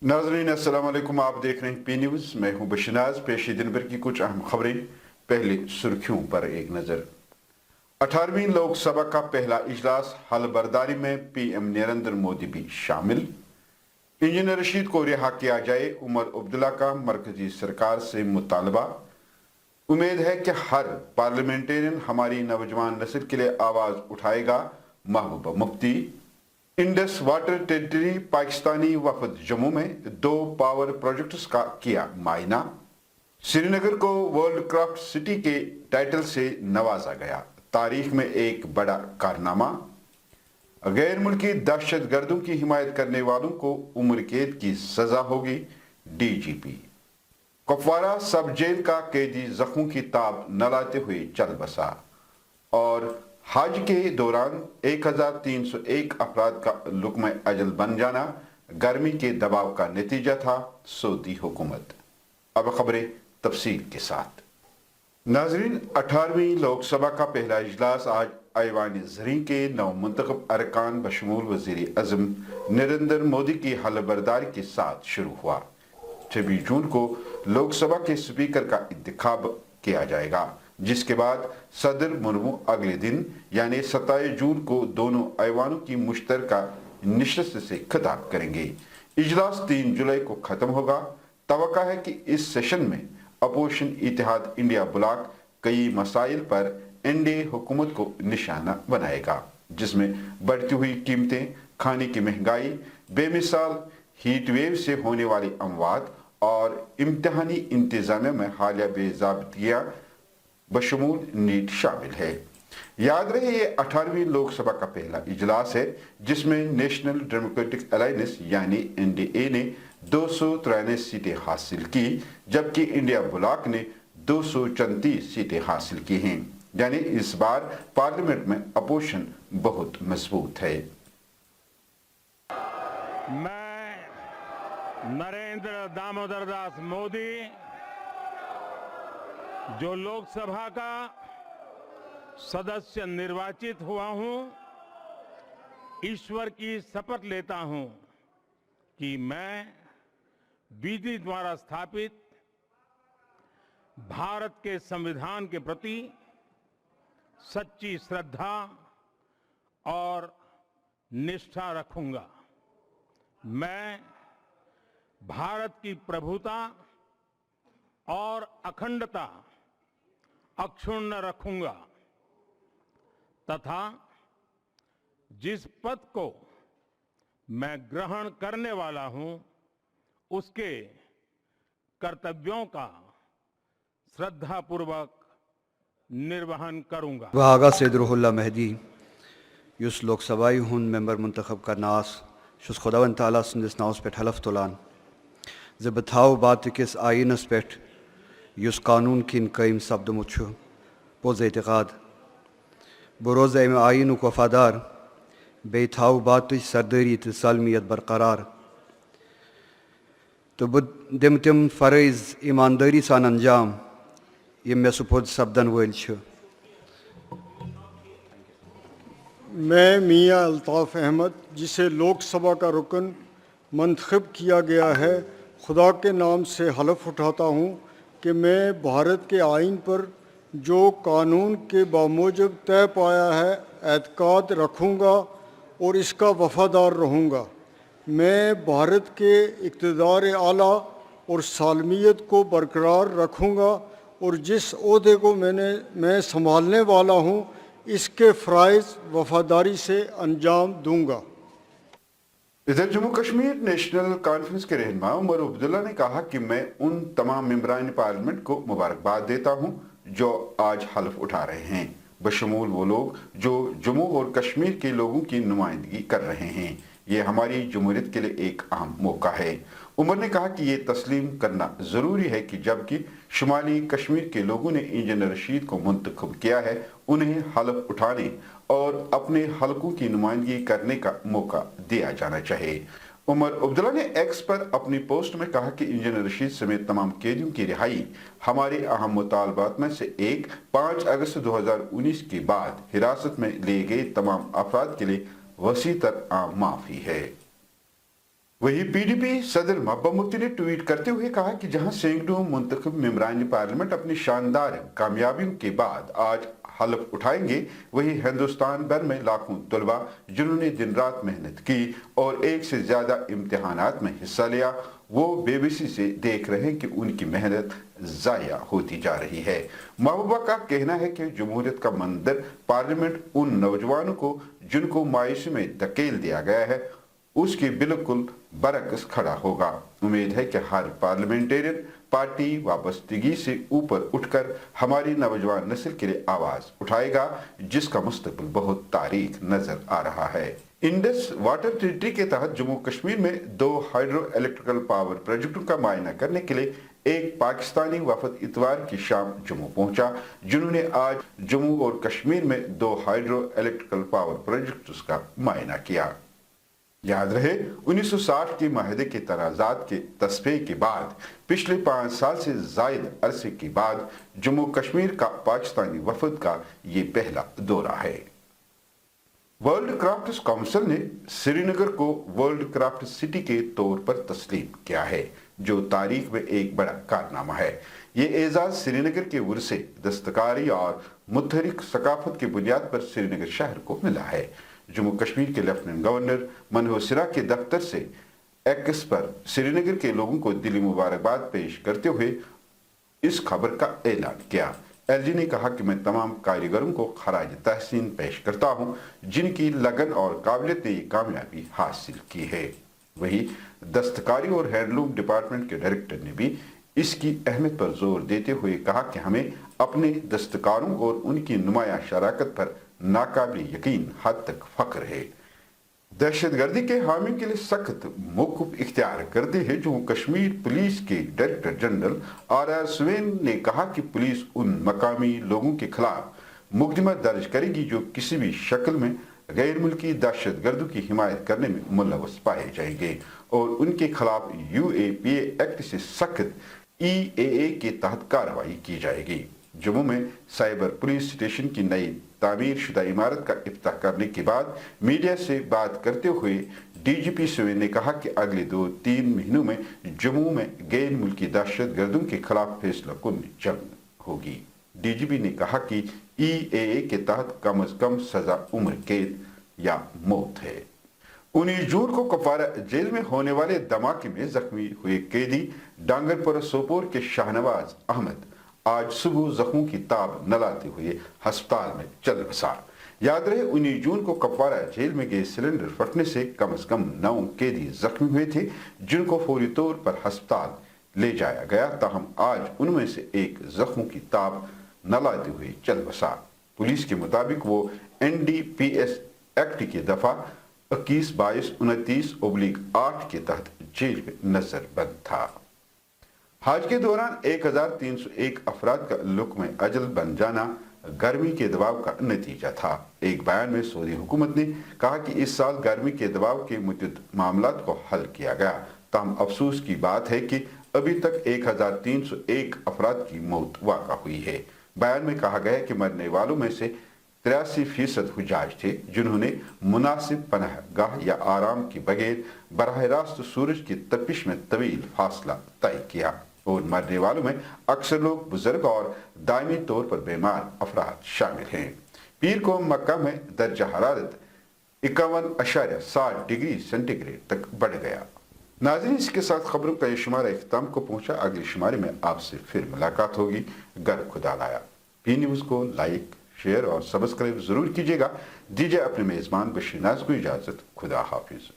नाज़रीन अस्सलाम वालेकुम, आप देख रहे हैं पी न्यूज़। मैं हूं बशनाज। पेशी दिन भर की कुछ अहम खबरें। पहले सुर्खियों पर एक नज़र। 18वीं लोकसभा का पहला इजलास, हलबर्दारी में पीएम नरेंद्र मोदी भी शामिल। इंजीनियर रशीद को रिहा किया जाए, उमर अब्दुल्ला का मरकजी सरकार से मुतालबा। उम्मीद है कि हर पार्लियामेंटेरियन हमारी नौजवान नस्ल के लिए आवाज उठाएगा, Mehbooba Mufti. Indus water territory Pakistani वफद जम्मू में 2 पावर प्रोजेक्ट्स का किया मायना। श्रीनगर को वर्ल्ड क्राफ्ट सिटी के टाइटल से नवाजा गया, तारीख में एक बड़ा कारनामा। गैर मुल्की दहशतगर्दों की हिमायत करने वालों को उम्र कैद की सजा होगी, डीजीपी। कुपवारा सब जेल का कैदी जख्मों की ताब न लाते हुए चल बसा। और हज के दौरान 1301 अफराद का लुक्मा अजल बन जाना गर्मी के दबाव का नतीजा था, सऊदी हुकूमत। अब खबरें तफसील के साथ। नाजरीन, 18वीं लोकसभा का पहला इजलास आज ऐवान ज़री के नवमुंतखब अरकान बशमूल वज़ीर आज़म नरेंद्र मोदी की हलबर्दारी के साथ शुरू हुआ। 26 जून को लोकसभा के स्पीकर का इंतखाब किया जाएगा, जिसके बाद सदर मुर्मू अगले दिन यानी 27 जून को दोनों ऐवानों की मुश्तरका नशस्त से खिताब करेंगे। इजलास 3 जुलाई को खत्म होगा। तवक्का है कि इस सेशन में अपोजिशन इत्तेहाद इंडिया ब्लॉक कई मसाइल पर एनडीए हुकूमत को निशाना बनाएगा, जिसमें बढ़ती हुई कीमतें, खाने की महंगाई, बेमिसाल हीट वेव से होने वाली अमवात और इम्तिहानी इंतजामिया में हालिया बेज़ाब्तियां बशमूल नीट शामिल है। याद रहे, ये 18वीं लोकसभा का पहला इजलास है जिसमें नेशनल डेमोक्रेटिक अलायंस यानी एनडीए ने 293 सीटें हासिल की, जबकि इंडिया ब्लॉक ने 234 सीटें हासिल की हैं। यानी इस बार पार्लियामेंट में अपोजिशन बहुत मजबूत है। मैं नरेंद्र दामोदर दास मोदी जो लोकसभा का सदस्य निर्वाचित हुआ हूं, ईश्वर की शपथ लेता हूं कि मैं विधि द्वारा स्थापित भारत के संविधान के प्रति सच्ची श्रद्धा और निष्ठा रखूंगा। मैं भारत की प्रभुता और अखंडता अक्षुण्ण रखूंगा तथा जिस पद को मैं ग्रहण करने वाला हूं उसके कर्तव्यों का श्रद्धापूर्वक निर्वहन करूंगा। आगा सैदरुल्ला महदी युस लोकसभाई हुन मेंबर मुंतखब का नास शुस खुदावन ताला संदिस नाउस पे हलफ तुलान ज़बथाव बात किस आइनस पेट युस कानून किन कईम शब्द मुछु पोज एतकाद बरोज़ एम आइन वफादार बेथाव बात सरदरी तसालमियत बरकरार तो दिम तिम फ़रज़ ईमानदारी सान अंजाम ये मे सुपुर्द सब्दन वैल छ। मैं मियां अल्ताफ़ अहमद, जिसे लोकसभा का रुकन मंतखब किया गया है, खुदा के नाम से हलफ उठाता हूँ कि मैं भारत के आइन पर जो कानून के बामूजब तय पाया है एतकाद रखूँगा और इसका वफादार रहूँगा। मैं भारत के इक़्तिदार आला और सालमियत को बरकरार रखूँगा और जिस ओहदे को मैं संभालने वाला हूँ इसके फ़राइज़ वफादारी से अंजाम दूँगा। इधर जम्मू कश्मीर नेशनल कॉन्फ्रेंस के रहनुमा उमर अब्दुल्ला ने कहा कि मैं उन तमाम मेंबरान पार्लियामेंट को मुबारकबाद देता हूं जो आज हल्फ उठा रहे हैं, बशमूल वो लोग जो जम्मू और कश्मीर के लोगों की नुमाइंदगी कर रहे हैं। ये हमारी जमहूरियत के लिए एक अहम मौका है। उमर ने कहा कि ये तस्लीम करना ज़रूरी है कि जबकि शुमाली कश्मीर के लोगों ने इंजीनियर रशीद को मुंतखब किया है, उन्हें हल्फ उठाने और अपने हलकों की नुमाइंदगी करने का मौका दिया जाना चाहिए। उमर अब्दुल्ला ने एक्स पर अपनी पोस्ट में कहा कि इंजीनियर रशीद समेत तमाम कैदियों की रिहाई हमारे अहम मुतालबात में से एक 5 अगस्त 2019 के बाद हिरासत में लिए गए तमाम अफराद के लिए वसी तर आम माफी है। वही पीडीपी सदर महबूबा मुफ्ती ने ट्वीट करते हुए कहा कि जहां सैकड़ों मुंतखब मेंबरान पार्लियामेंट अपनी शानदार कामयाबियों के बाद आज हलफ उठाएंगे, वही हिंदुस्तान भर में लाखों तलबा जिन्होंने दिन रात मेहनत की और एक से ज्यादा इम्तिहानात में हिस्सा लिया, वो बेबसी से देख रहे हैं कि उनकी मेहनत जाया होती जा रही है। महबूबा का कहना है कि जमहूरियत का मंदिर पार्लियामेंट उन नौजवानों को जिनको मायूसी में धकेल दिया गया है उसके बिल्कुल बरक्स खड़ा होगा। उम्मीद है कि हर पार्लियामेंटेरियन पार्टी वाबस्तगी से ऊपर उठकर हमारी नौजवान नस्ल के लिए आवाज उठाएगा, जिसका मुस्तकबिल बहुत तारीख नजर आ रहा है। इंडस वाटर ट्रीटी के तहत जम्मू कश्मीर में 2 हाइड्रो इलेक्ट्रिकल पावर प्रोजेक्टों का मुआयना करने के लिए एक पाकिस्तानी वफद इतवार की शाम जम्मू पहुंचा, जिन्होंने आज जम्मू और कश्मीर में 2 हाइड्रो इलेक्ट्रिकल पावर प्रोजेक्ट्स का मुआयना किया। याद रहे 1960 के माहदे के तनाजात के तस्फे के बाद पिछले 5 साल से जायद अरसे के बाद जम्मू कश्मीर का पाकिस्तानी वफद का ये पहला दौरा है। वर्ल्ड क्राफ्ट्स काउंसिल ने श्रीनगर को वर्ल्ड क्राफ्ट सिटी के तौर पर तस्लीम किया है, जो तारीख में एक बड़ा कारनामा है। ये एजाज श्रीनगर के वर्से, दस्तकारी और मुतहरिक सकाफत की बुनियाद पर श्रीनगर शहर को मिला है। जम्मू कश्मीर के लेफ्टिनेंट गवर्नर मनोहर सिन्हा के दफ्तर से एक्स पर श्रीनगर के लोगों को दिली मुबारकबाद पेश करते हुए इस खबर का ऐलान किया। एलजी ने कहा कि मैं तमाम कारीगरों को खराज तहसीन पेश करता हूं, जिनकी लगन और काबिलियत ने ये कामयाबी हासिल की है। वही दस्तकारी और हैंडलूम डिपार्टमेंट के डायरेक्टर ने भी इसकी अहमियत पर जोर देते हुए कहा कि हमें अपने दस्तकारों और उनकी नुमाया शराकत पर नाकाबिल यकीन हद तक फख्र है। दहशतगर्दी के हामी के लिए सख्त मौक़िफ़ इख्तियार करते हैं जम्मू कश्मीर पुलिस के डायरेक्टर जनरल आर स्वेन ने कहा कि पुलिस उन मकामी लोगों के खिलाफ मुकदमा दर्ज करेगी जो किसी भी शक्ल में गैर मुल्की दहशतगर्दों की हिमायत करने में मुलव्वस पाए जाएंगे और उनके खिलाफ UAPA एक्ट से सख्त EAA के तहत कार्रवाई की जाएगी। जम्मू में साइबर पुलिस स्टेशन की नई तामीर शुदा इमारत का इफ्ताह करने के बाद मीडिया से बात करते हुए DGP स्वेन ने कहा कि अगले 2-3 महीनों में जम्मू में गैर मुल्की दहशतगर्दों के खिलाफ फैसला कुन जंग होगी। DGP ने कहा कि EAA के तहत कम अज कम सजा उम्र कैद या मौत है। 19 जून को कुपवारा जेल में होने वाले धमाके में जख्मी हुए कैदी डांगरपुरा सोपोर के शाहनवाज अहमद आज सुबह जख्मों की ताब न लाते हुए अस्पताल में चल बसा। याद रहे 19 जून को कुपवारा जेल में गैस सिलेंडर फटने से कम से कम 9 कैदी जख्मी हुए थे, जिनको फौरी तौर पर अस्पताल ले जाया गया, ताहम आज उनमें से एक जख्मों की ताब न लाते हुए चल बसा। पुलिस के मुताबिक वो NDPS एक्ट की दफा 21, 22, 29, /8 के तहत जेल में नजरबंद था। हज के दौरान 1301 अफराद का लुक्म अजल बन जाना गर्मी के दबाव का नतीजा था। एक बयान में सऊदी हुकूमत ने कहा कि इस साल गर्मी के दबाव के मुतअद्दिद मामलात को हल किया गया, ताहम अफसोस की बात है कि अभी तक 1301 अफराद की मौत वाक़ा हुई है। बयान में कहा गया है कि मरने वालों में से 83% हुजाज थे, जिन्होंने मुनासिब पनाह गाह या आराम के बगैर बराह रास्त सूरज की तपिश में तवील फासला तय किया, और मरने वालों में अक्सर लोग बुजुर्ग और दायमी तौर पर बीमार अफराद शामिल हैं। पीर को मक्का में दर्जा हरारत 51.7 डिग्री सेंटीग्रेड तक बढ़ गया। नाज़रीन, इसके साथ खबरों का ये शुमारा इख्तिताम को पहुंचा। अगले शुमारे में आपसे फिर मुलाकात होगी। गर खुदा लाया। पी न्यूज़ को लाइक, शेयर और सब्सक्राइब जरूर कीजिएगा। दीजिए अपने मेजबान बशीर नाज को इजाजत। खुदा हाफिज।